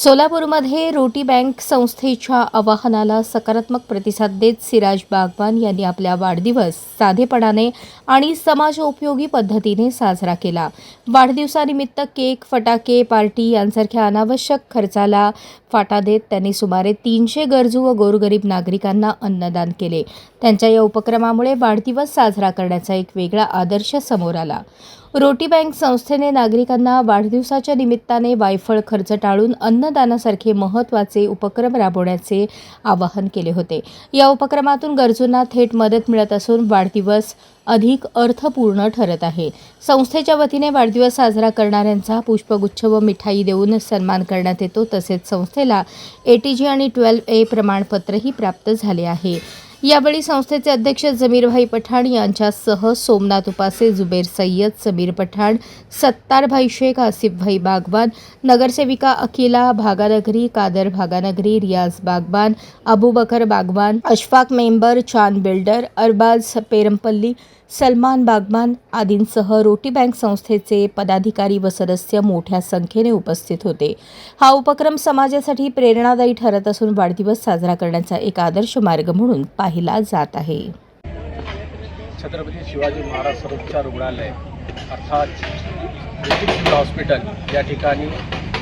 सोलापूरमध्ये रोटी बँक संस्थेच्या आवाहनाला सकारात्मक प्रतिसाद देत सिराज बागवान यांनी आपला वाढदिवस साधेपणाने आणि समाजोपयोगी पद्धतीने साजरा केला। वाढदिवसानिमित्त केक, फटाके, पार्टी यांसारख्या अनावश्यक खर्चाला फाटा देत त्यांनी सुमारे 300 गरजू व गोरगरीब नागरिकांना अन्नदान केले। त्यांच्या या उपक्रमामुळे वाढदिवस साजरा करण्याचा एक वेगळा आदर्श समोर आला। रोटी बँक संस्थेने नागरिकांना वाढदिवसाच्या निमित्ताने वायफळ खर्च टाळून अन्नदानासारखे महत्त्वाचे उपक्रम राबवण्याचे आवाहन केले होते। या उपक्रमातून गरजूंना थेट मदत मिळत असून वाढदिवस अधिक अर्थपूर्ण ठरत आहे। संस्थेच्या वतीने वाढदिवस साजरा करणाऱ्यांचा पुष्पगुच्छ व मिठाई देऊन सन्मान करण्यात येतो। तसेच संस्थेला ATG आणि 12A प्रमाणपत्रही प्राप्त झाले आहे। यावेळी संस्थेचे अध्यक्ष जमीरभाई पठाण यांच्यासह सोमनाथ उपासे, जुबेर सय्यद, समीर पठाण, सत्तारभाई शेख, आसिफभाई बागवान, नगरसेविका अकिला भागानगरी, कादर भागानगरी, रियाज बागवान, अबूबकर बागवान, अशफाक मेंबर, चांद बिल्डर, अरबाज पेरमपल्ली, सलमान बागवान आदींसह रोटी बँक संस्थेचे पदाधिकारी व सदस्य मोठ्या संख्येने उपस्थित होते। हा उपक्रम समाजासाठी प्रेरणादायी ठरत असून वाढदिवस साजरा करण्याचा एक आदर्श मार्ग म्हणून पाहिला जात आहे। छत्रपती शिवाजी महाराज सर्वोपचार रुग्णालय अर्थात सिव्हिल हॉस्पिटल या ठिकाणी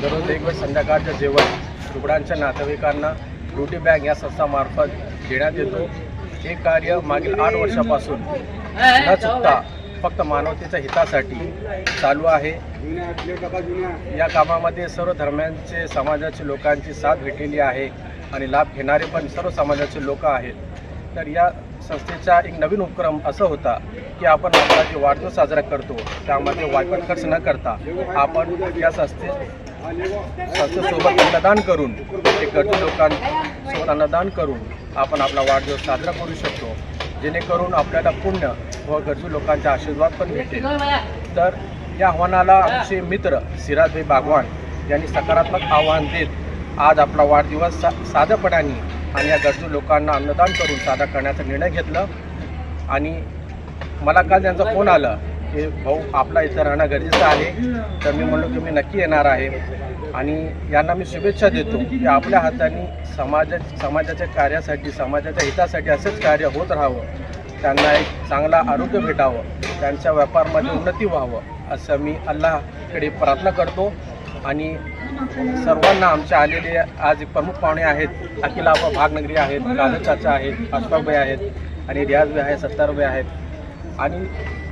दररोज वेगवेगळ्या संध्याकाळच्या जेवण रुग्णांच्या नातेवाईकांना रोटी बँक या संस्थामार्फत देण्यात येतो। हे कार्य मागील 8 वर्षापासून न चुकता फक्त मानवतेच्या हितासाठी चालू आहे। या कामामध्ये सर्व धर्मांचे समाजाचे लोकांची साथ भेटलेली आहे आणि लाभ घेणारे पण सर्व समाजाचे लोक आहेत। तर या संस्थेचा एक नवीन उपक्रम असा होता की आपण आपला जे वाढदिवस साजरा करतो त्यामध्ये वायफळ खर्च न करता आपण या संस्थेसोबत अन्नदान करून ते गरजू लोकांसोबत अन्नदान करून आपण आपला वाढदिवस साजरा करू शकतो, जेणेकरून आपल्याला पुण्य व गरजू लोकांचा आशीर्वाद पण भेटेल। तर या आव्हानाला आमचे मित्र सिराजभाई बागवान यांनी सकारात्मक आव्हान देत आज आपला वाढदिवस साधेपणाने आणि या गरजू लोकांना अन्नदान करून साजरा करण्याचा निर्णय घेतला। आणि मला काल त्यांचा फोन आला की भाऊ आपला इथं राहणं गरजेचं आहे। तर मी म्हणलो की मी नक्की येणार आहे आणि यांना मी शुभेच्छा देतो की आपल्या हाताने समाजाच्या कार्यासाठी समाजाच्या हितासाठी असेच कार्य होत राहावं, त्यांना एक चांगला आरोग्य भेटावं, त्यांच्या व्यापारामध्ये उन्नती व्हावं असं मी अल्लाहकडे प्रार्थना करतो। आणि सर्वांना आमच्या आलेले आज एक प्रमुख पाहुणे आहेत, अकिला भागनगरी आहेत, कादर चाचा आहेत, अशफाकभाई आहेत आणि रियाजभाई आहेत, सत्तारभाई आहेत। आणि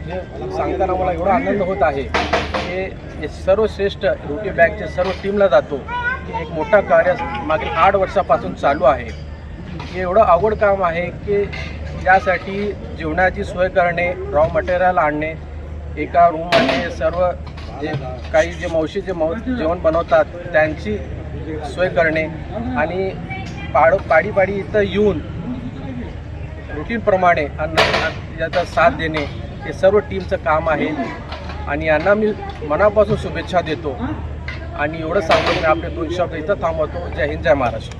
हे सांगताना मला एवढा आनंद होत आहे की हे सर्वश्रेष्ठ रोटी बँकचे सर्व टीमला जातो की एक मोठा कार्य मागील 8 वर्षापासून चालू आहे। हे एवढं अवघड काम आहे की यासाठी जेवणाची सोय करणे, रॉ मटेरियल आणणे, एका रूममध्ये सर्व जे मावशी जेवण बनवतात त्यांची सोय करणे आणि पाडी इथं येऊन रुटीनप्रमाणे याचा साथ देणे हे सर्व टीमचं काम आहे। आणि यांना मी मनापासून शुभेच्छा देतो आणि एवढं सांगून मी आपले 2 शब्द इथं थांबवतो। जय हिंद, जय महाराष्ट्र।